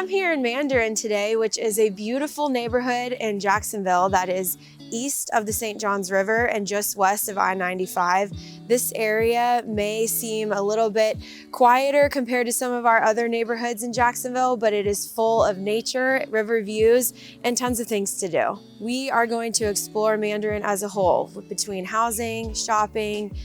I'm here in Mandarin today, which is a beautiful neighborhood in Jacksonville that is east of the St. Johns River and just west of I-95. This area may seem a little bit quieter compared to some of our other neighborhoods in Jacksonville, but it is full of nature, river views, and tons of things to do. We are going to explore Mandarin as a whole, between housing, shopping,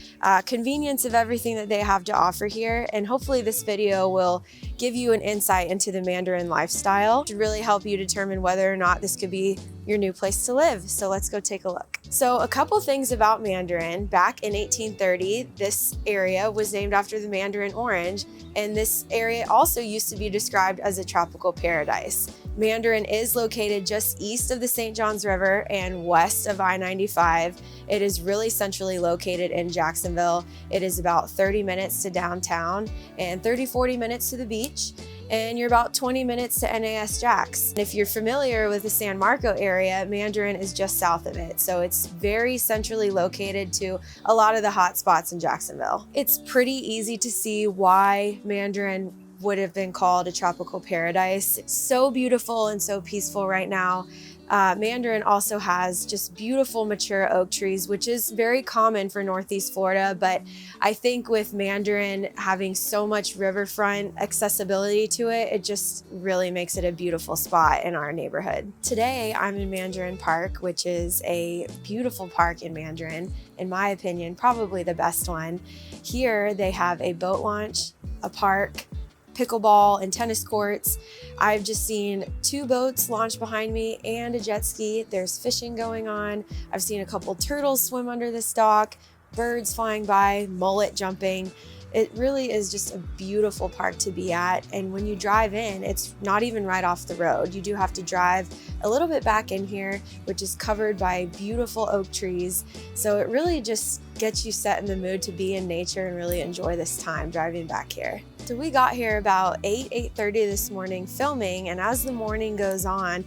convenience of everything that they have to offer here, and hopefully this video will give you an insight into the Mandarin lifestyle to really help you determine whether or not this could be your new place to live. So let's go take a look. So a couple things about Mandarin. Back in 1830, this area was named after the Mandarin orange, and this area also used to be described as a tropical paradise. Mandarin is located just east of the St. Johns River and west of I-95. It is really centrally located in Jacksonville. It is about 30 minutes to downtown and 30-40 minutes to the beach, and you're about 20 minutes to NAS Jax. If you're familiar with the San Marco area, Mandarin is just south of it, so it's very centrally located to a lot of the hot spots in Jacksonville. It's pretty easy to see why Mandarin would have been called a tropical paradise. It's so beautiful and so peaceful right now. Mandarin also has just beautiful mature oak trees, which is very common for Northeast Florida, but I think with Mandarin having so much riverfront accessibility to it, it just really makes it a beautiful spot in our neighborhood. Today, I'm in Mandarin Park, which is a beautiful park in Mandarin, in my opinion, probably the best one. Here, they have a boat launch, a park, pickleball and tennis courts. I've just seen 2 boats launch behind me and a jet ski. There's fishing going on. I've seen a couple turtles swim under this dock, birds flying by, mullet jumping. It really is just a beautiful park to be at. And when you drive in, it's not even right off the road. You do have to drive a little bit back in here, which is covered by beautiful oak trees. So it really just gets you set in the mood to be in nature and really enjoy this time driving back here. So we got here about 8:30 this morning filming, and as the morning goes on,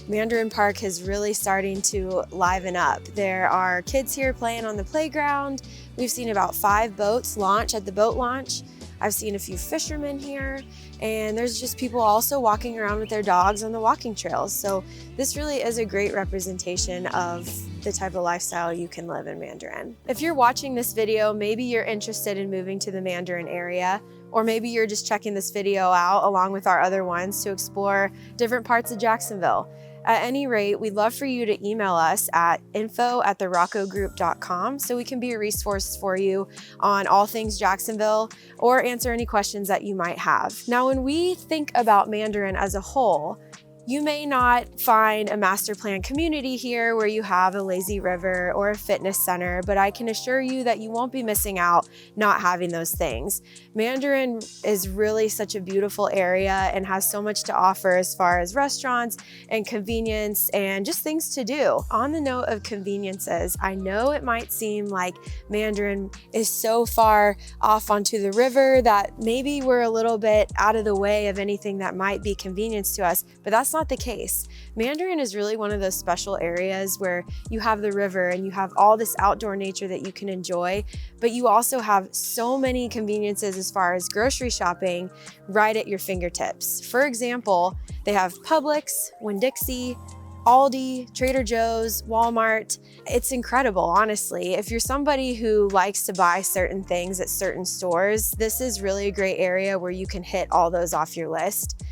Mandarin Park is really starting to liven up. There are kids here playing on the playground. We've seen about 5 boats launch at the boat launch. I've seen a few fishermen here, and there's just people also walking around with their dogs on the walking trails. So this really is a great representation of the type of lifestyle you can live in Mandarin. If you're watching this video, maybe you're interested in moving to the Mandarin area, or maybe you're just checking this video out along with our other ones to explore different parts of Jacksonville. At any rate, we'd love for you to email us at info@theroccogroup.com so we can be a resource for you on all things Jacksonville or answer any questions that you might have. Now, when we think about Mandarin as a whole, you may not find a master plan community here where you have a lazy river or a fitness center, but I can assure you that you won't be missing out not having those things. Mandarin is really such a beautiful area and has so much to offer as far as restaurants and convenience and just things to do. On the note of conveniences, I know it might seem like Mandarin is so far off onto the river that maybe we're a little bit out of the way of anything that might be convenience to us, but that's not the case. Mandarin is really one of those special areas where you have the river and you have all this outdoor nature that you can enjoy, but you also have so many conveniences as far as grocery shopping right at your fingertips. For example, they have Publix, Winn-Dixie, Aldi, Trader Joe's, Walmart. It's incredible, honestly. If you're somebody who likes to buy certain things at certain stores, this is really a great area where you can hit all those off your list.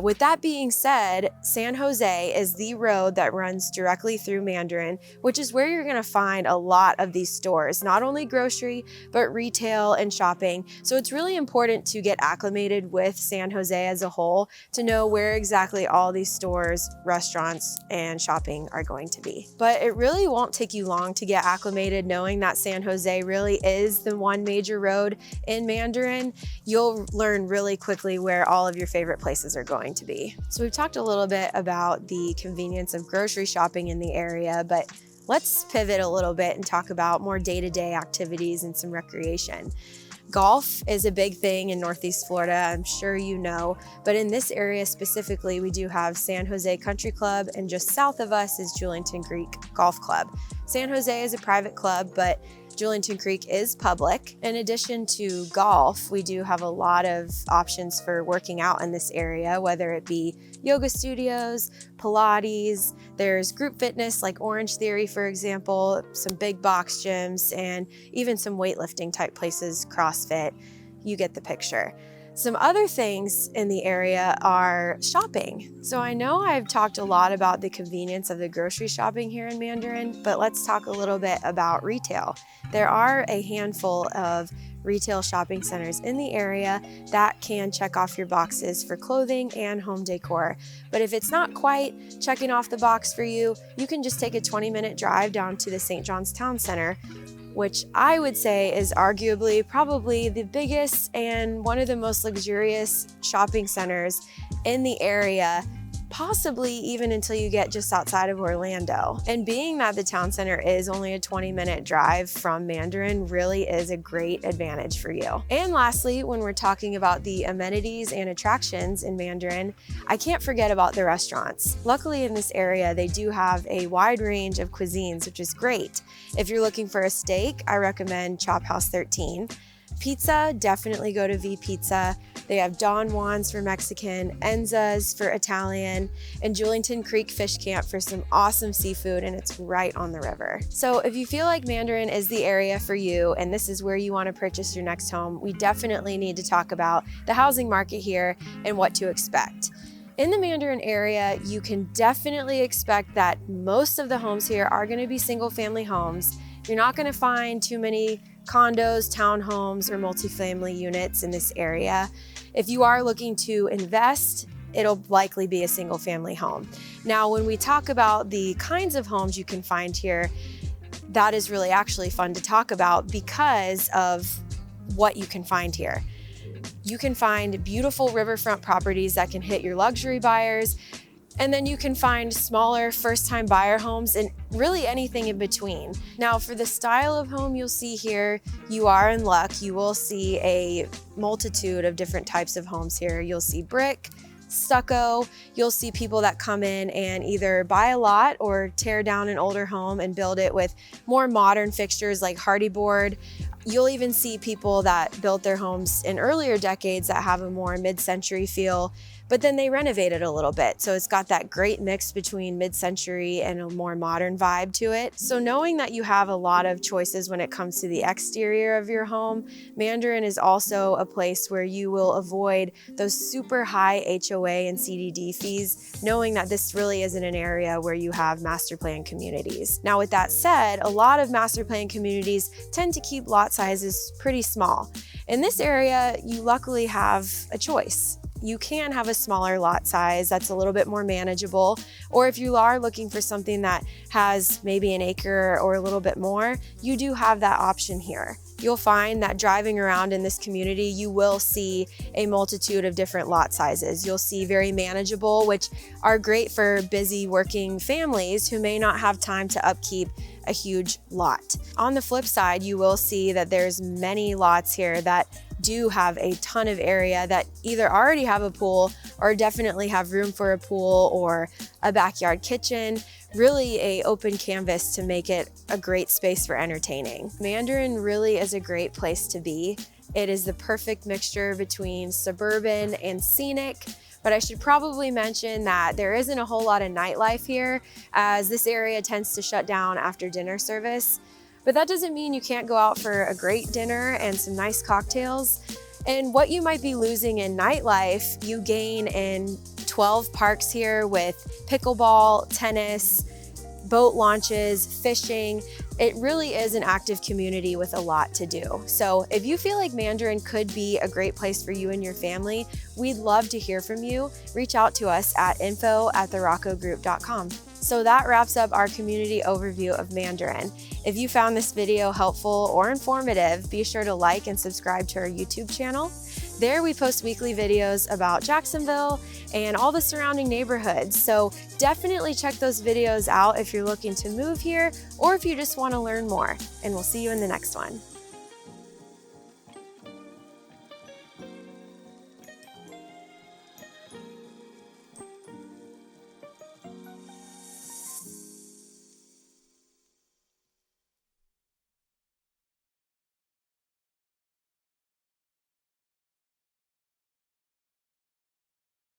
With that being said, San Jose is the road that runs directly through Mandarin, which is where you're gonna find a lot of these stores, not only grocery, but retail and shopping. So it's really important to get acclimated with San Jose as a whole to know where exactly all these stores, restaurants, and shopping are going to be. But it really won't take you long to get acclimated knowing that San Jose really is the one major road in Mandarin. You'll learn really quickly where all of your favorite places are going to be. So we've talked a little bit about the convenience of grocery shopping in the area, but let's pivot a little bit and talk about more day-to-day activities and some recreation. Golf is a big thing in Northeast Florida, I'm sure you know, but in this area specifically, we do have San Jose Country Club, and just south of us is Julington Creek Golf Club. San Jose is a private club, but Julington Creek is public. In addition to golf, we do have a lot of options for working out in this area, whether it be yoga studios, Pilates, there's group fitness like Orange Theory, for example, some big box gyms, and even some weightlifting type places, CrossFit. You get the picture. Some other things in the area are shopping. So I know I've talked a lot about the convenience of the grocery shopping here in Mandarin, but let's talk a little bit about retail. There are a handful of retail shopping centers in the area that can check off your boxes for clothing and home decor. But if it's not quite checking off the box for you, you can just take a 20-minute drive down to the St. John's Town Center, which I would say is arguably probably the biggest and one of the most luxurious shopping centers in the area, possibly even until you get just outside of Orlando. And being that the town center is only a 20-minute drive from Mandarin really is a great advantage for you. And lastly, when we're talking about the amenities and attractions in Mandarin, I can't forget about the restaurants. Luckily in this area, they do have a wide range of cuisines, which is great. If you're looking for a steak, I recommend Chop House 13. Pizza, definitely go to V Pizza. They have Don Juan's for Mexican, Enza's for Italian, and Julington Creek Fish Camp for some awesome seafood, and it's right on the river. So if you feel like Mandarin is the area for you and this is where you want to purchase your next home, we definitely need to talk about the housing market here and what to expect. In the Mandarin area, you can definitely expect that most of the homes here are going to be single-family homes. You're not going to find too many condos, townhomes, or multifamily units in this area. If you are looking to invest, it'll likely be a single-family home. Now, when we talk about the kinds of homes you can find here, that is really actually fun to talk about because of what you can find here. You can find beautiful riverfront properties that can hit your luxury buyers, and then you can find smaller first-time buyer homes and really anything in between. Now, for the style of home you'll see here, you are in luck. You will see a multitude of different types of homes here. You'll see brick, stucco. You'll see people that come in and either buy a lot or tear down an older home and build it with more modern fixtures like hardy board. You'll even see people that built their homes in earlier decades that have a more mid-century feel, but then they renovate it a little bit. So it's got that great mix between mid-century and a more modern vibe to it. So knowing that you have a lot of choices when it comes to the exterior of your home, Mandarin is also a place where you will avoid those super high HOA and CDD fees, knowing that this really isn't an area where you have master plan communities. Now, with that said, a lot of master plan communities tend to keep lot sizes pretty small. In this area, you luckily have a choice. You can have a smaller lot size that's a little bit more manageable, or if you are looking for something that has maybe an acre or a little bit more, you do have that option here. You'll find that driving around in this community, you will see a multitude of different lot sizes. You'll see very manageable, which are great for busy working families who may not have time to upkeep a huge lot. On the flip side, you will see that there's many lots here that do have a ton of area that either already have a pool or definitely have room for a pool or a backyard kitchen, really a open canvas to make it a great space for entertaining. Mandarin really is a great place to be. It is the perfect mixture between suburban and scenic, but I should probably mention that there isn't a whole lot of nightlife here, as this area tends to shut down after dinner service. But that doesn't mean you can't go out for a great dinner and some nice cocktails. And what you might be losing in nightlife, you gain in 12 parks here with pickleball, tennis, boat launches, fishing. It really is an active community with a lot to do. So if you feel like Mandarin could be a great place for you and your family, we'd love to hear from you. Reach out to us at info@theroccogroup.com. So that wraps up our community overview of Mandarin. If you found this video helpful or informative, be sure to like and subscribe to our YouTube channel. There we post weekly videos about Jacksonville and all the surrounding neighborhoods. So definitely check those videos out if you're looking to move here or if you just want to learn more. And we'll see you in the next one.